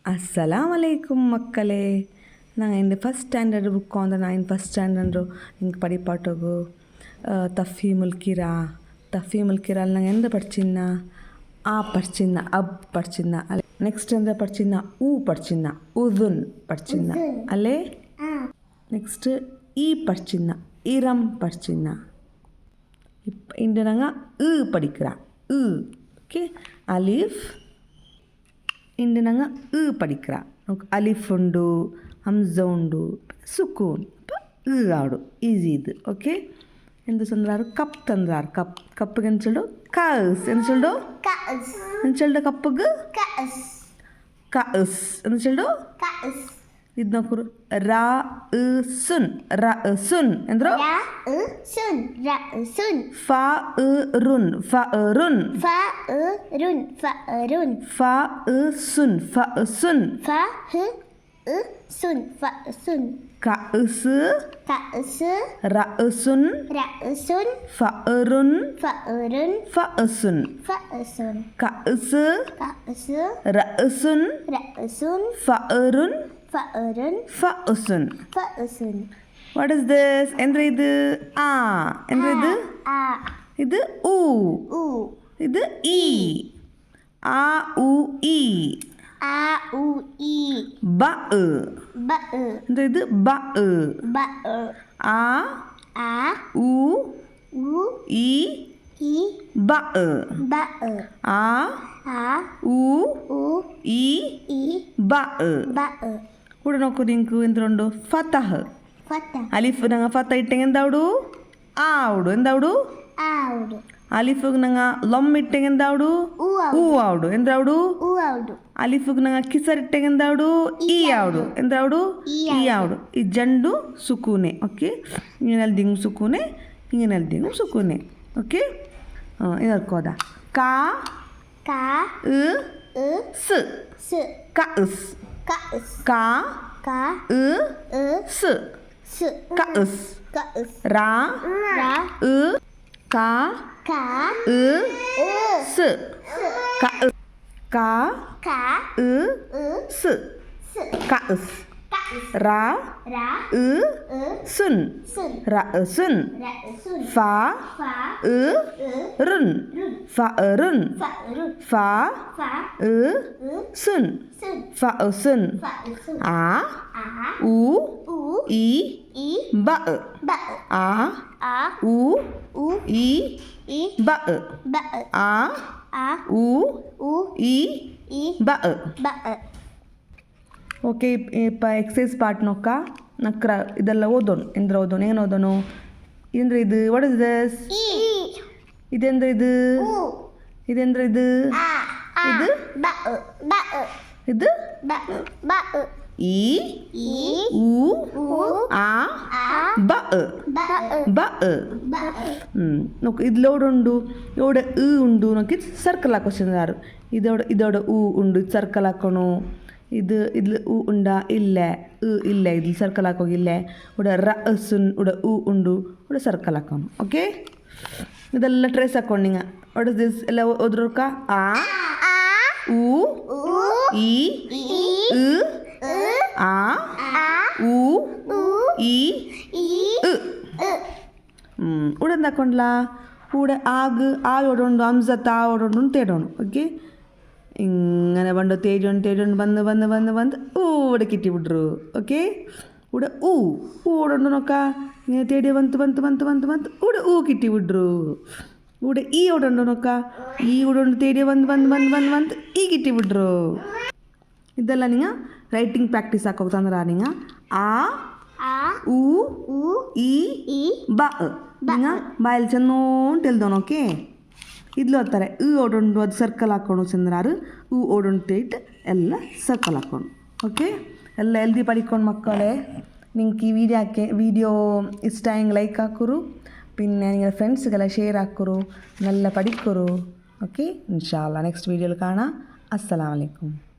ಅಸ್ಸಲಾಮಲೈಕುಮ್ ಮಕ್ಕಳೇ. ನಾನು എൻ്റെ ಫಸ್ಟ್ ಸ್ಟ್ಯಾಂಡರ್ಡ್ ಬುಕ್ ಅಂದರೆ ನಾನು ಫಸ್ಟ್ ಸ್ಟ್ಯಾಂಡರ್ಡು ಹಿಂಗೆ ಪಡಿಪಾಟೋಗು ತಫೀಮುಲ್ ಕಿರಾಲ್ ನಂಗೆ ಎಂದ ಪಡ್ಚಿನ್ನ ಆ ಪಡ್ಚಿನ್ನ ಅಬ್ ಪಡ್ಚಿನ್ನ ಅಲ್ಲೇ ನೆಕ್ಸ್ಟ್ ಅಂದರೆ ಪಡ್ಚಿನ್ನ ಊ ಪಡ್ಚಿನ್ನ ಉದುನ್ ಪಡ್ಚಿನ್ನ ಅಲ್ಲೇ ನೆಕ್ಸ್ಟ್ ಈ ಪಡ್ಚಿನ್ನ ಇರಂ ಪಡ್ಚಿನ್ನ ಇಂದು ನಂಗೆ ಪಡಿಕ್ರ ಓಕೆ ಅಲಿಫ್ ಇಂದು ನಂಗೆ ಪಡಿಕ್ರ ಅಲಿಫ್ ಉಂಡು ಹಮ್ಜ ಉಂಡು ಸುಕೂನ್ ಆಡು ಈಸಿ ಇದು ಓಕೆ ಎಂದು ತಂದ್ರಾರು ಕಪ್ ತಂದ್ರಾರು ಕಪ್ಪಿಗೆ ಎಂಚಲ್ಡು ಕಾಸ್ ಎಂಚಲ್ಡು ಎಂಚಲ್ಡು ಕಪ್ಪಗೆ ಕಾಸ್ ಎಂಚಲ್ಡು ಇದು ನೋಕರು ಸುನ್ ಎಂದ್ರು ಫಾ ರುನ್ كأس رأس فأر فأس كأس رأس فأر فأس What is this? ಎಂದ್ರೆ ಇದು ಆ ಎಂದ್ರೆ ಇದು ಊ ಇದು ಈ ಆ ಉ ಈ ಬ ಅಂದ್ರೆ ಇದು ಬ ಆ ಉ ಈ ಬ ಆ ಉ ಈ ಬ ಕೂಡ ನೋಕು ನಿಂಕು ಎಂದ್ರೊಂಡು ಫತಹ್ ಅಲಿಫ್ ನಂಗೆ ಫತ ಇಟ್ಟಂಗೆ ಎಂದಾವಡು ಆವಡು ಎಂದಾವಡು ಅಲಿಫುಗ್ ನಂಗೆ ಲೊಮ್ ಇಟ್ಟಂಗೆ ಎಂದಾವಡು ಹೂ ಆವಡು ಎಂದ್ರಾವಡು ಅಲಿಫುಗ್ ನಂಗೆ ಕಿಸರ್ ಇಟ್ಟಂಗೆ ಎಂದಾವಡು ಈ ಆವಡು ಎಂದ್ರಾವಡು ಈ ಆವಡು ಈ ಜಂಡು ಸುಕೂನೆ ಓಕೆ ಹಿಂಗಿನಲ್ಲಿ ದಿಂಗು ಸುಕೂನೆ ಹಿಂಗಿನಲ್ಲಿ ದಿಂಗು ಸುಕೂನೆ ಓಕೆ ಇದರ್ಕೋದ ಕಾ ಸ್ ಕಸ್ ಕಾ ಸ್ ಕಸ್ ರಾ ಕಾ ಸ್ ಕಾ ಸ್ ಕಸ್ ರಾ ಸುನ್ ಸುನ್ ಫಾ ರುನ್ ಫರುನ್ ಫಾ ಸುನ್ ಫಸುನ್ ಆ ಉ ಈ ಬ ಆ ಉ ಈ ಬ ಆ ಉ ಈ ಬ ಓಕೆ ಎಕ್ಸಸೈಸ್ ಪಾರ್ಟ್ ನೋಕ್ಕ ನಕ್ರ ಇದೆಲ್ಲ ಓದೋನು ಎಂದ್ರೆ ಓದೋನು ಏನು ಓದೋನು ಇದಂದ್ರೆ ಇದು ವಾಟ್ ಇಸ್ ದಿಸ್ ಇದೆಂದ್ರೆ ಇದು ಇದೆಂದ್ರೆ ಇದು ಇದು ಇದು ಈ ಉ ಆ ಬ ನೋಕು ಇದು ಲೋಡ್ ಉಂಡು ಇವಡೆ ಉಂಡು ನೋಕಿ ಸರ್ಕಲ್ ಹಾಕೋಸಿದಾರು ಇದೋಡ ಉ ಉಂಡು ಇದು ಸರ್ಕಲ್ ಹಾಕೋಣ ಇದು ಉ ಉಂಡ ಇಲ್ಲೇ ಇಲ್ಲೇ ಇದು ಸರ್ಕಲ್ ಹಾಕೋಗಿಲ್ಲೇ ಉಡ ಸುನ್ ಉಡ ಉ ಉಂಡು ಉಡ ಸರ್ಕಲ್ ಹಾಕೋಣ ಓಕೆ ಇದೆಲ್ಲ ಟ್ರೇಸ್ ಹಾಕೊಂಡು ನಿಂಗೆ ವಾಟ್ ಇಸ್ ದಿಸ್ ಎಲ್ಲ ಓದ್ರಕ ಆ ಉ ಈ ಆ ಉ ಈ ಉಡಂದು ಹಾಕೊಂಡ್ಲಾ ഊട ആഗ് ആയോടുണ്ട് അംസത്ത് ആയോടുണ്ട് തേടണം ഓക്കെ ഇങ്ങനെ പണ്ട് തേടിയോണ്ട് വന്ന് ഊടെ കിട്ടി വിടru ഓക്കെ ഊടെ ഊടണ്ട് നോക്ക ഇങ്ങനെ തേടി വന്ന് ഊടെ കിട്ടി വിടru ഊടെ ഈ ഓടുണ്ട് നോക്ക ഈ ഊടണ്ട് തേടി വന്ന് ഈ കിട്ടി വിടru ಇದೆಲ್ಲ ನಿಂಗೆ ರೈಟಿಂಗ್ ಪ್ರಾಕ್ಟೀಸ್ ಹಾಕೋತಂದ್ರೆ ನಿಂಗೆ ಆ ಉ ಈ ಬ ನಿಂಗೆ ಬಾಯಲ್ಲಿ ಚೆನ್ನೋಂಟು ಎಲ್ದವನು ಓಕೆ ಇದ್ಲು ಓದ್ತಾರೆ ಓಡೊಂಡು ಅದು ಸರ್ಕಲ್ ಹಾಕೊಂಡು ಚಂದ್ರಾರು ಓಡೊಂಡು ತೇಟ್ ಎಲ್ಲ ಸರ್ಕಲ್ ಹಾಕೊಂಡು ಓಕೆ ಎಲ್ಲ ಎಲ್ದಿ ಪಡಿಕೊಂಡು ಮಕ್ಕಳೇ ನಿಂಗೆ ಈ ವಿಡಿಯೋ ಇಷ್ಟ ಹಿಂಗೆ ಲೈಕ್ ಹಾಕೋರು പിന്നെ നിങ്ങളുടെ ഫ്രണ്ട്സുകളെ ഷെയർ ആക്കുറു നല്ല പഠിക്കുറു ഓക്കെ ഇൻഷാ അല്ലാ നെക്സ്റ്റ് വീഡിയോയിൽ കാണാം അസ്സലാമു അലൈക്കും